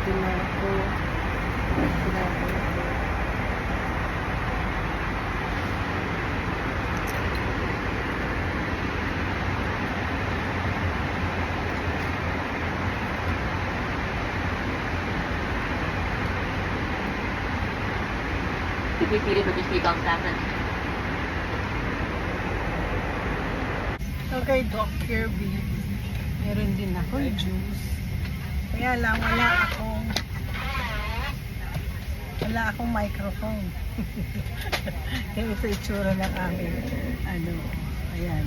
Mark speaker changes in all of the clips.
Speaker 1: Tinapo. Tinapo.
Speaker 2: Pipili mo gusto ikaw ang taman.
Speaker 1: Okay, Doc Kirby. Meron din ako juice. Kaya lang wala akong microphone. Kaya ito itsura ng aming ayan.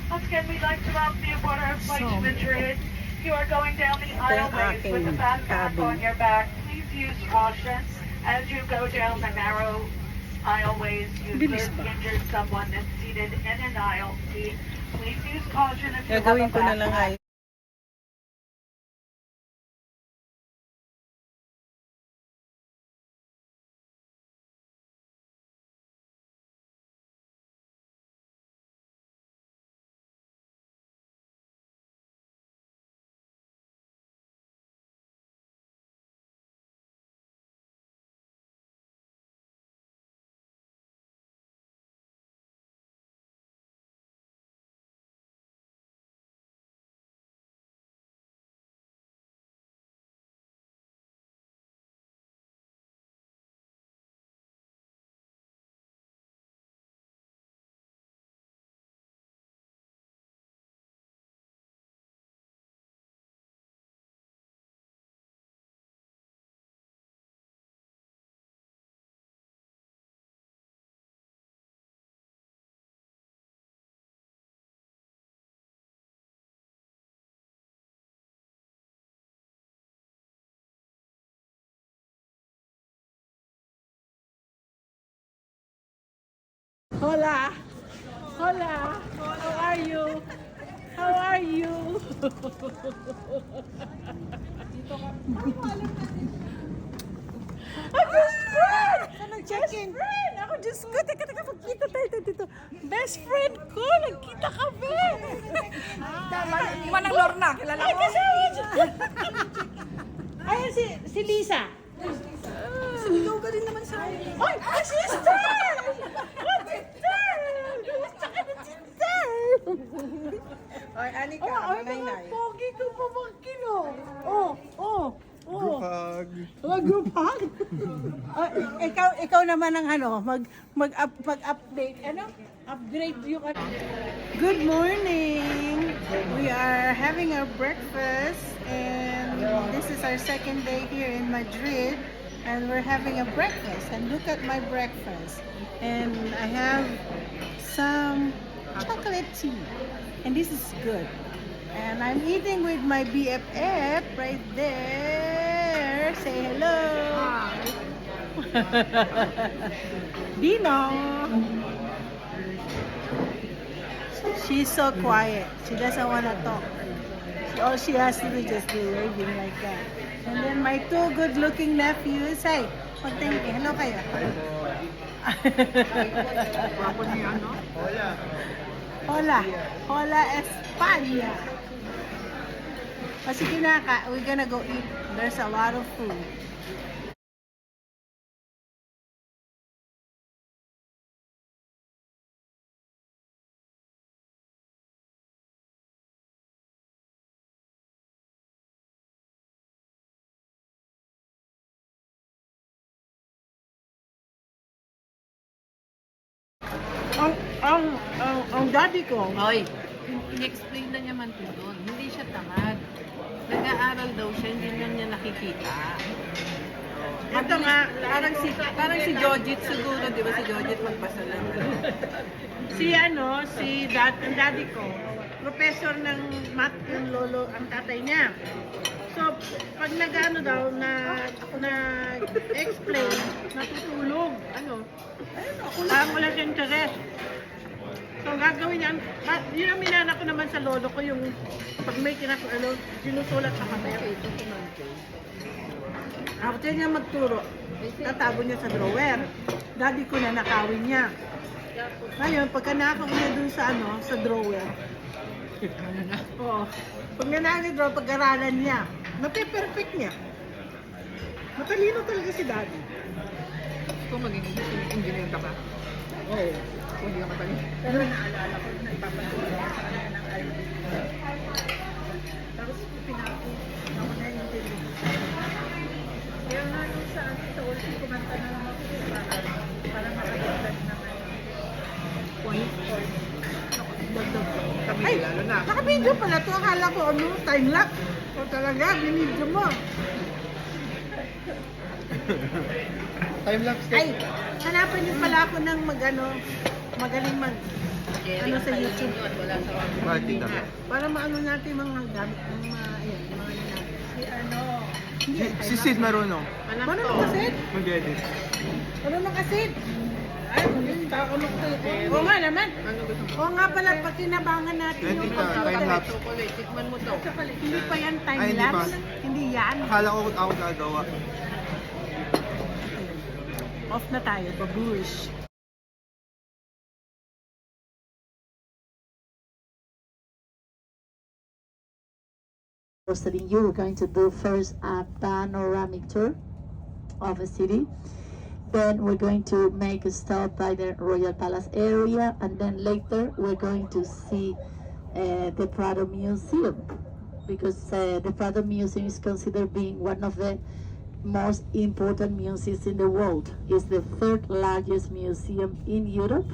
Speaker 3: Once again, we'd like to welcome you aboard our flight to Madrid. You are going down the aisleways with the backpack on your back. Please use caution as you go down the narrow aisleways. You could injure someone that's seated in an aisle seat. Please use caution if you have a
Speaker 1: Gagawin ko na lang
Speaker 3: backpack.
Speaker 1: Hola! Hola! How are you? How are you? I'm best friend! Best friend! Ako, Diyos ko, teka, magkita tayo dito. Best friend ko, nagkita kami!
Speaker 4: Manang Lorna, kilala
Speaker 1: Ay,
Speaker 4: mo?
Speaker 1: kasama siya! Ayan si Lisa.
Speaker 4: Sinuga din naman sa akin.
Speaker 1: Ay, sister! Oh, sister! Kamusta ka na, sister?
Speaker 4: Ay, ani ka,
Speaker 1: Ay,
Speaker 4: manay
Speaker 1: mga
Speaker 4: nay.
Speaker 1: pogi ko pamangkin, oh. Oh.
Speaker 5: Group hug.
Speaker 1: Group hug? Ikaw naman ang mag-update. Upgrade yung Good morning! We are having our breakfast and this is our second day here in Madrid and we're having a breakfast and look at my breakfast and I have some chocolate tea and this is good and I'm eating with my BFF right there. Say hello! Dino! She's so quiet. She doesn't want to talk. All she has to do is just do waving like that. And then my two good-looking nephews, hey, magtingin, hello kayo. Hola, España. Kasi we're gonna go eat. There's a lot of food. Ang daddy ko,
Speaker 6: Hoy, in-explain na niya man po doon. Hindi siya tamad. Nag-aaral daw siya, hindi na niya nakikita.
Speaker 1: ito nga,
Speaker 6: Parang si Jojit siguro, di ba si Jojit magpasalan.
Speaker 1: si ang daddy ko, professor ng math yung lolo, ang tatay niya. So, pag nag-ano daw, na-explain, natutulog. Wala siyang interest. So, ang gagawin niya, yun ang minana ko naman sa lolo ko, yung pag may sinusulat sa kamera. After niya magturo, tatago niya sa drawer. Daddy ko na nakawin niya. Ngayon, pagka nakawin niya dun sa drawer, Pag nanalo daw, pag-aralan niya, mape-perfect niya. Matalino talaga si Daddy.
Speaker 4: Kung maging engineer ka ba?
Speaker 1: Oo.
Speaker 4: Kung hindi ka matalino.
Speaker 1: Pero naalala ko, nagpapatuloy sa kanya ng ID. Tapos pinako, ako na yung interview. Kaya nga nung sa akin, sa ulti, kumanta na lang ako para makagagdag naman.
Speaker 4: Point. Dagdag ko. Kami
Speaker 1: Ay,
Speaker 4: lalo na.
Speaker 1: naka-video pala to. Akala ko ano, time lapse. O talaga, binidyo mo.
Speaker 4: Time-lapse
Speaker 1: Ay, hanapan niyo pala ako ng magaling ano sa YouTube.
Speaker 4: Bakit ka?
Speaker 1: Para maano natin mga gamit ng mga, ayan, mga natin. Si ano,
Speaker 5: Si Sid marunong.
Speaker 6: Anak
Speaker 1: Marunong
Speaker 6: ko.
Speaker 1: ka, Sid?
Speaker 5: Mag-edit.
Speaker 1: Marunong ka, Sid? Ay, kakamok ko. Oo nga naman.
Speaker 6: Ano gusto mo?
Speaker 1: Oo nga pala, pag tinabangan natin
Speaker 5: Pwede
Speaker 1: yung
Speaker 5: ka, time-lapse.
Speaker 6: Chocolate. Tikman mo to.
Speaker 1: chocolate. Hindi pa yan
Speaker 5: Ay, hindi
Speaker 1: time-lapse.
Speaker 5: pa.
Speaker 1: Hindi yan.
Speaker 5: Akala ko ako gagawa.
Speaker 1: Off na tayo, babush.
Speaker 7: Studying you, we're going to do first a panoramic tour of the city. Then we're going to make a stop by the Royal Palace area, and then later we're going to see the Prado Museum, because the Prado Museum is considered being one of the most important museums in the world. It's the third largest museum in Europe.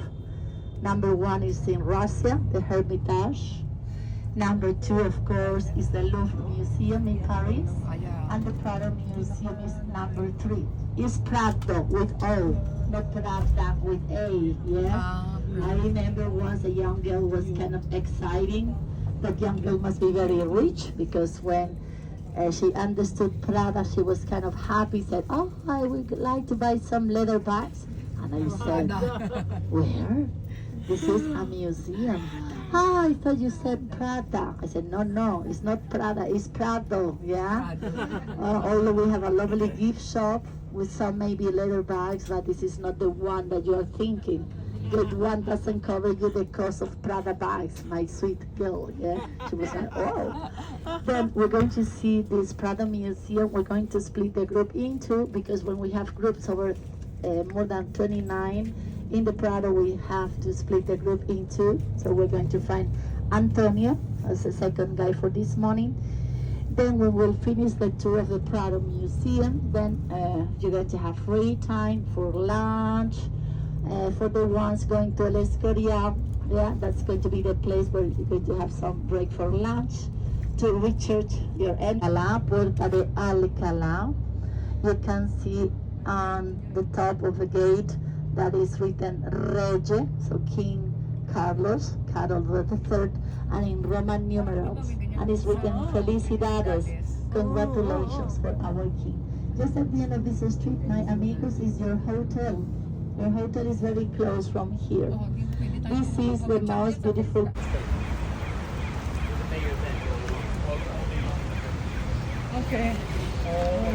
Speaker 7: Number one is in Russia, the Hermitage. Number two, of course, is the Louvre Museum in Paris. And the Prado Museum is number three. It's Prado with O, not Pravda with A, yeah? I remember once a young girl was kind of exciting. That young girl must be very rich, because when she understood Prada, she was kind of happy, said, oh, I would like to buy some leather bags. And I said, where? This is a museum. Ah, I thought you said Prada. I said, no, it's not Prada, it's Prado, yeah? Although we have a lovely gift shop with some maybe leather bags, but this is not the one that you are thinking. That one doesn't cover you the cost of Prada bags, my sweet girl, yeah? She was like, oh. Then we're going to see this Prada Museum. We're going to split the group into, because when we have groups over more than 29, in the Prado, we have to split the group in two. So we're going to find Antonio as the second guy for this morning. Then we will finish the tour of the Prado Museum. Then you're going to have free time for lunch. For the ones going to El Escorial, yeah, that's going to be the place where you're going to have some break for lunch. To recharge your energy. Puerta de Alcalá. You can see on the top of the gate that is written Rege, so King Carlos III, and in Roman numerals, and it's written Felicidades, congratulations for our king. Just at the end of this street, my amigos, is your hotel. Your hotel is very close from here. This is the most beautiful.
Speaker 1: Okay.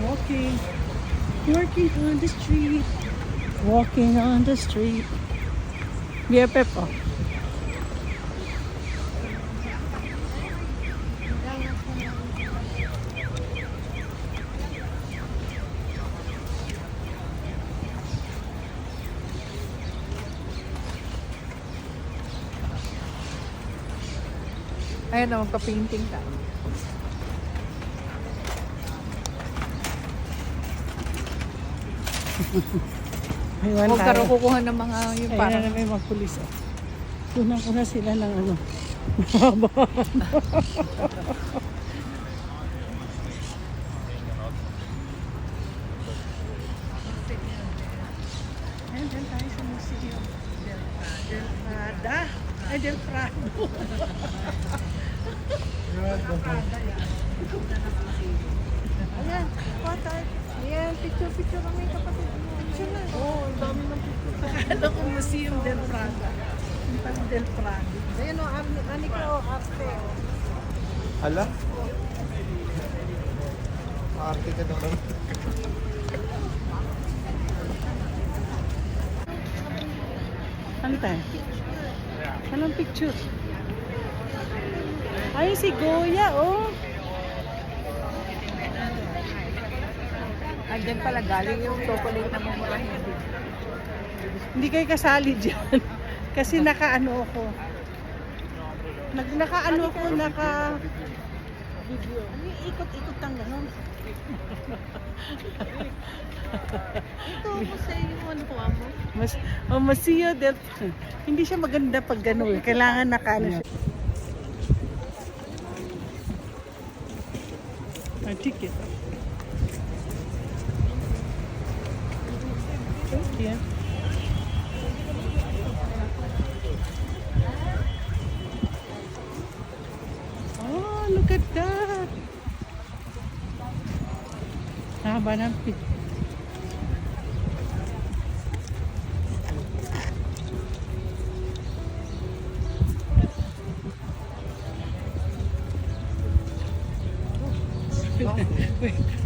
Speaker 1: Walking on the street. Walking on the street. BFF oh.
Speaker 4: Ayan na, magpa-painting tayo.
Speaker 1: Aywan
Speaker 4: Huwag ka
Speaker 1: tayo.
Speaker 4: rin kukuha ng mga yung
Speaker 1: Ayun
Speaker 4: parang...
Speaker 1: na may mga pulis. Oh. Kunan ko na sila ng ano. Ayun, dyan tayo sa museum. Del Prada. Ay, Del Prado. Ayan, photo.
Speaker 4: Ayan, picture kami kapatid mo.
Speaker 1: Picture na. Oo, ang dami ng picture. Akala ko Museum Del Prada. Yung pang Del Prado.
Speaker 4: Ayan o, Anika o, arte o.
Speaker 5: Ala? Arte ka naman.
Speaker 1: Ano tayo? Anong picture? Ay, si Goya, oh.
Speaker 4: Andyan pala galing yung chocolate na mumurahin.
Speaker 1: Hindi kayo kasali dyan. Kasi nakaano ako. Nakaano ako, video. Ano yung ikot-ikot kang gano'n?
Speaker 6: Ito mo sa iyo, ano po mo?
Speaker 1: Museo del... Hindi siya maganda pag gano'n. Kailangan nakaano siya. Our ticket. Thank you. Oh, look at that. Haba ng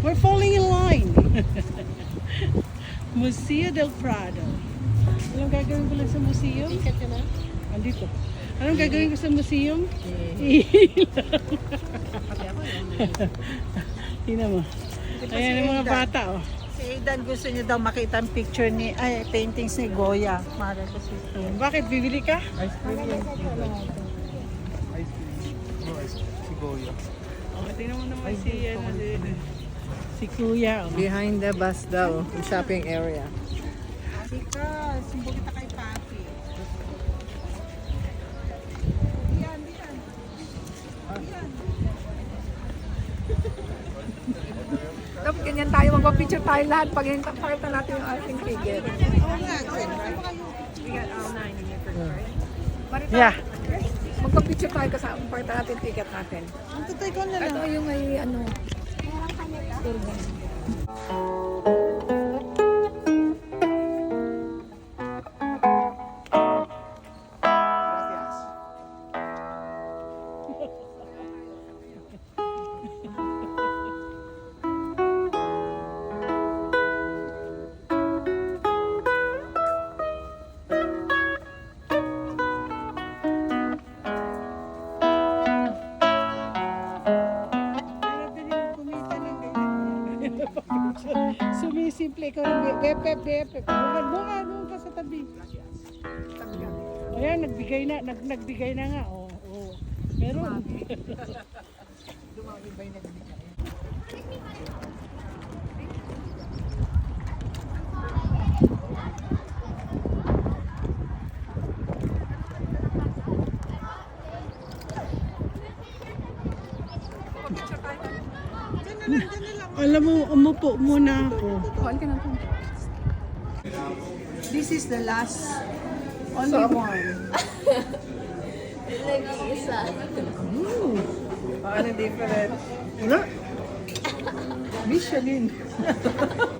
Speaker 1: We're falling in line. Museo del Prado. Anong gagawin ko lang sa museum?
Speaker 6: Ticket ka na?
Speaker 1: Andito. Anong gagawin ko sa museum? Tingnan mo. Ayan ang mga bata, oh.
Speaker 4: Si Aidan gusto niya daw makita ang picture ni, paintings ni Goya. Mara kasi.
Speaker 1: Bakit? Bibili ka?
Speaker 5: Ice cream yun. Ice cream. No, si Goya.
Speaker 1: Oh, tingnan mo naman si Kuya. Oh.
Speaker 4: Behind the bus daw, yung shopping area.
Speaker 1: Sika, sumbo kita kay Papi.
Speaker 4: Dapat ganyan tayo, magpa-picture tayo lahat pag pakita natin yung ating ticket. Marita,
Speaker 1: Yeah.
Speaker 4: magpa-picture tayo kasama, pakita natin yung ticket natin.
Speaker 1: Ang tutay ko na lang.
Speaker 4: Ito yung may ano.
Speaker 1: Sumisimple ko ng bepep. Bunga pa sa tabi. Ayan, nagbigay na nga. Oh, oh. Meron. Alam mo, umupo muna ako. This is the last, only one.
Speaker 2: Nag-iisa.
Speaker 4: Ano different?
Speaker 1: Wala. Michelin.